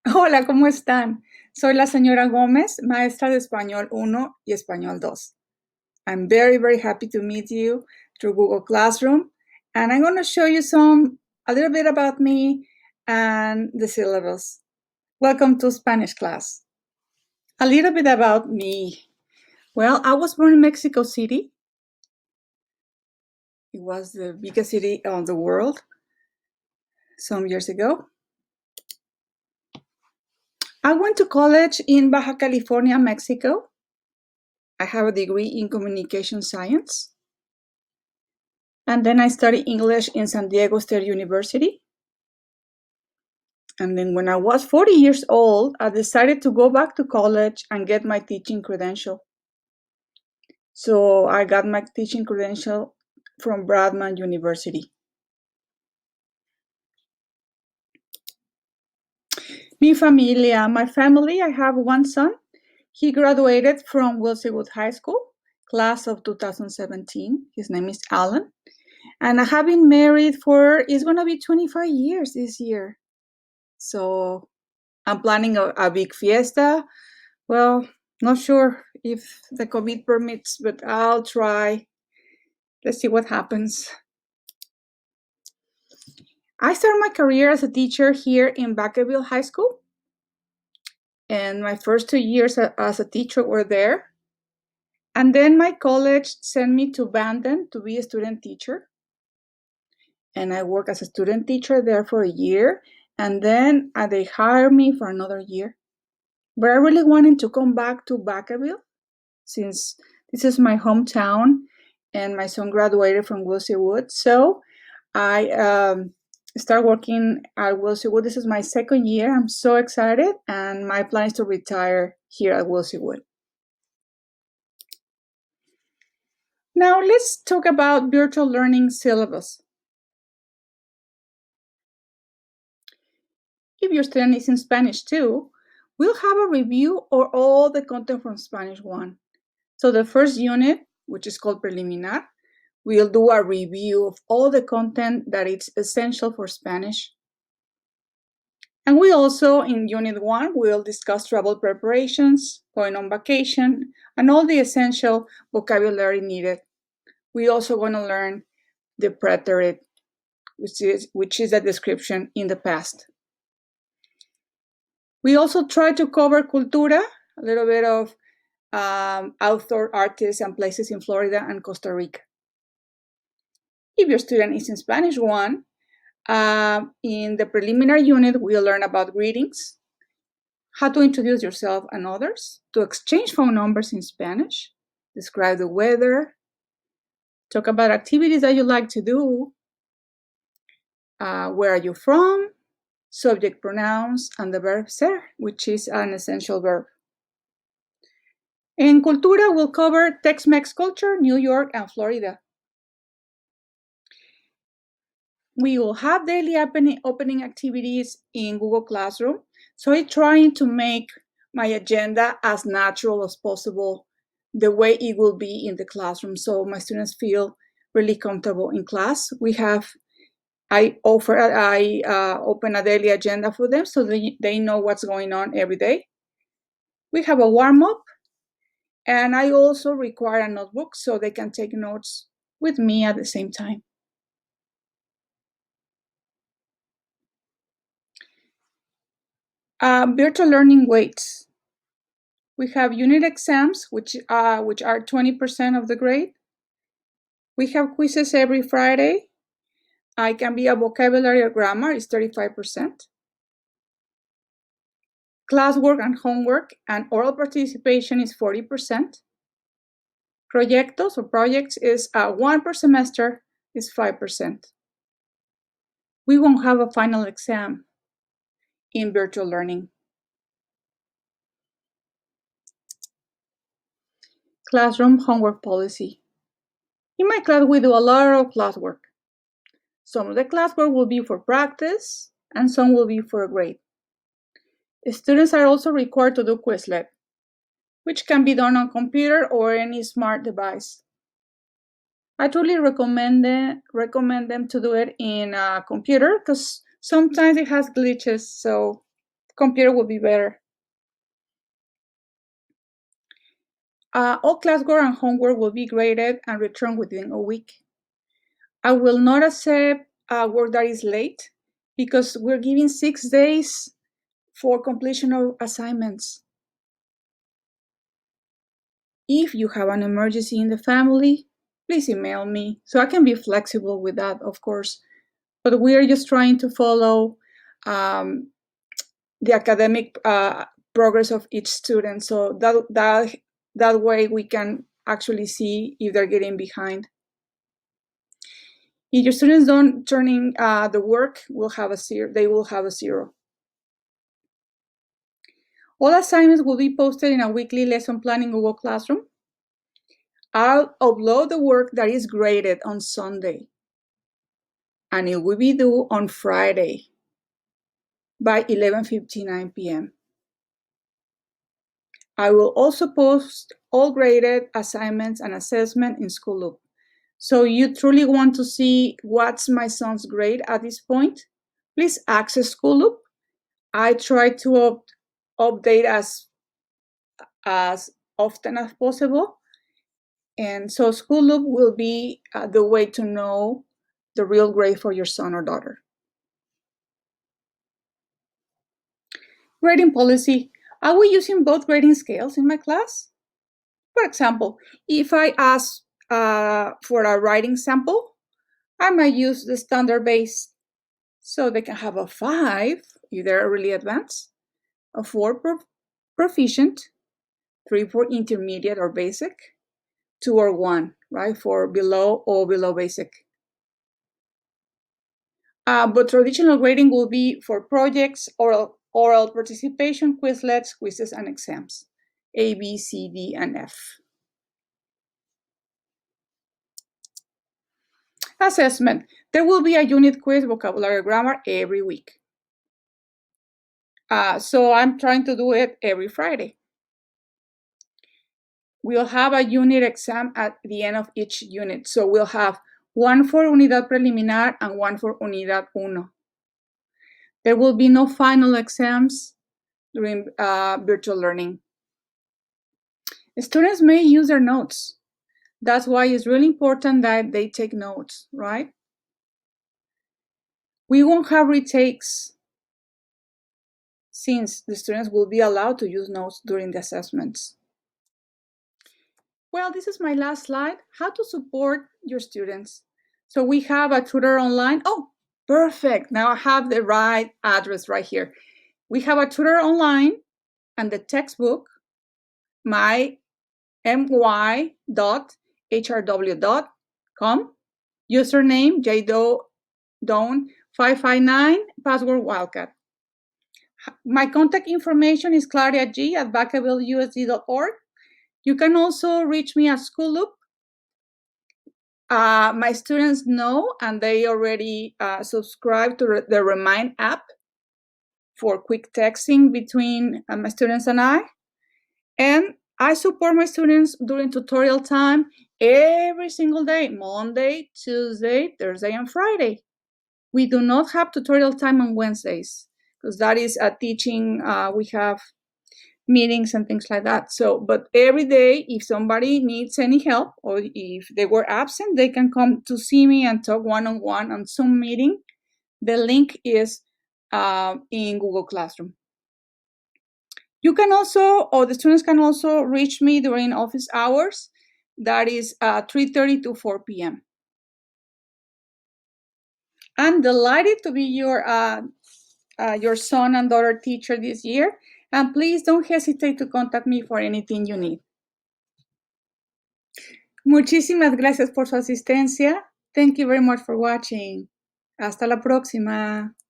Hola, ¿cómo están? Soy la señora Gómez, maestra de Español 1 y Español 2. I'm very happy to meet you through Google Classroom, and I'm going to show you a little bit about me and the syllabus. Welcome to Spanish class. A little bit about me. Well, I was born in Mexico City. It was the biggest city of the world some years ago. I went to college in Baja California, Mexico. I have a degree in communication science. And then I studied English in San Diego State University. And then when I was 40 years old, I decided to go back to college and get my teaching credential. So I got my teaching credential from Bradman University. Mi familia, my family, I have one son. He graduated from Wilsey Wood High School, class of 2017. His name is Alan. And I have been married it's going to be 25 years this year. So I'm planning a big fiesta. Well, not sure if the COVID permits, but I'll try. Let's see what happens. I started my career as a teacher here in Vacaville High School. And my first 2 years as a teacher were there. And then my college sent me to Bandon to be a student teacher. And I worked as a student teacher there for a year. And then they hired me for another year. But I really wanted to come back to Vacaville since this is my hometown and my son graduated from Wilsey Wood. So I started working at Wilsey Wood. This is my second year. I'm so excited, and my plan is to retire here at Wilsey Wood. Now let's talk about virtual learning syllabus. If your student is in Spanish 2, we'll have a review of all the content from Spanish 1. So the first unit, which is called Preliminar, we'll do a review of all the content that is essential for Spanish. And we also, in Unit 1, will discuss travel preparations, going on vacation, and all the essential vocabulary needed. We also want to learn the preterite, which is a description in the past. We also try to cover cultura, a little bit of outdoor artists and places in Florida and Costa Rica. If your student is in Spanish 1, in the preliminary unit, we'll learn about greetings, how to introduce yourself and others, to exchange phone numbers in Spanish, describe the weather, talk about activities that you like to do, where are you from, subject pronouns, and the verb ser, which is an essential verb. In Cultura, we'll cover Tex-Mex culture, New York, and Florida. We will have daily opening activities in Google Classroom. So I'm trying to make my agenda as natural as possible, the way it will be in the classroom, so my students feel really comfortable in class. I open a daily agenda for them so they know what's going on every day. We have a warm-up, and I also require a notebook so they can take notes with me at the same time. Virtual learning weights. We have unit exams, which are 20% of the grade. We have quizzes every Friday. I can be a vocabulary or grammar is 35%. Classwork and homework and oral participation is 40%. Proyectos or projects is 1 per semester is 5%. We won't have a final exam in virtual learning. Classroom homework policy. In my class, we do a lot of classwork. Some of the classwork will be for practice, and some will be for a grade. Students are also required to do Quizlet, which can be done on computer or any smart device. I truly recommend them to do it in a computer because sometimes it has glitches, so computer will be better. All classwork and homework will be graded and returned within a week. I will not accept work that is late because we're giving 6 days for completion of assignments. If you have an emergency in the family, please email me so I can be flexible with that, of course. But we are just trying to follow the academic progress of each student, so that way we can actually see if they're getting behind. If your students don't turn in the work, they will have a 0. All assignments will be posted in a weekly lesson plan in Google Classroom. I'll upload the work that is graded on Sunday, and it will be due on Friday by 11:59 p.m. I will also post all graded assignments and assessment in Schooloop. So you truly want to see what's my son's grade at this point? Please access Schooloop. I try to update as often as possible. And so Schooloop will be the way to know the real grade for your son or daughter. Grading policy. Are we using both grading scales in my class? For example, if I ask for a writing sample, I might use the standard base. So they can have a 5 if they're really advanced, a 4 proficient, 3 for intermediate or basic, 2 or 1, right, for below or below basic. But traditional grading will be for projects, oral participation, Quizlets, quizzes, and exams, A, B, C, D, and F. Assessment. There will be a unit quiz, vocabulary, grammar every week. So I'm trying to do it every Friday. We'll have a unit exam at the end of each unit. So we'll have one for Unidad Preliminar and one for Unidad Uno. There will be no final exams during virtual learning. Students may use their notes. That's why it's really important that they take notes, right? We won't have retakes since the students will be allowed to use notes during the assessments. Well, this is my last slide, how to support your students. So we have a tutor online. Oh, perfect. Now I have the right address right here. We have a tutor online and the textbook, my.hrw.com, username jdown559, password wildcat. My contact information is claudiag@vacavilleusd.org. You can also reach me at Schooloop. My students know, and they already subscribe to the Remind app for quick texting between my students and I. And I support my students during tutorial time every single day, Monday, Tuesday, Thursday, and Friday. We do not have tutorial time on Wednesdays because that is a teaching. We have meetings and things like that. So, but every day, if somebody needs any help or if they were absent, they can come to see me and talk one-on-one on Zoom meeting. The link is in Google Classroom. You can also, or the students can also reach me during office hours. That is 3:30 to 4 p.m. I'm delighted to be your son and daughter teacher this year. And please don't hesitate to contact me for anything you need. Muchísimas gracias por su asistencia. Thank you very much for watching. Hasta la próxima.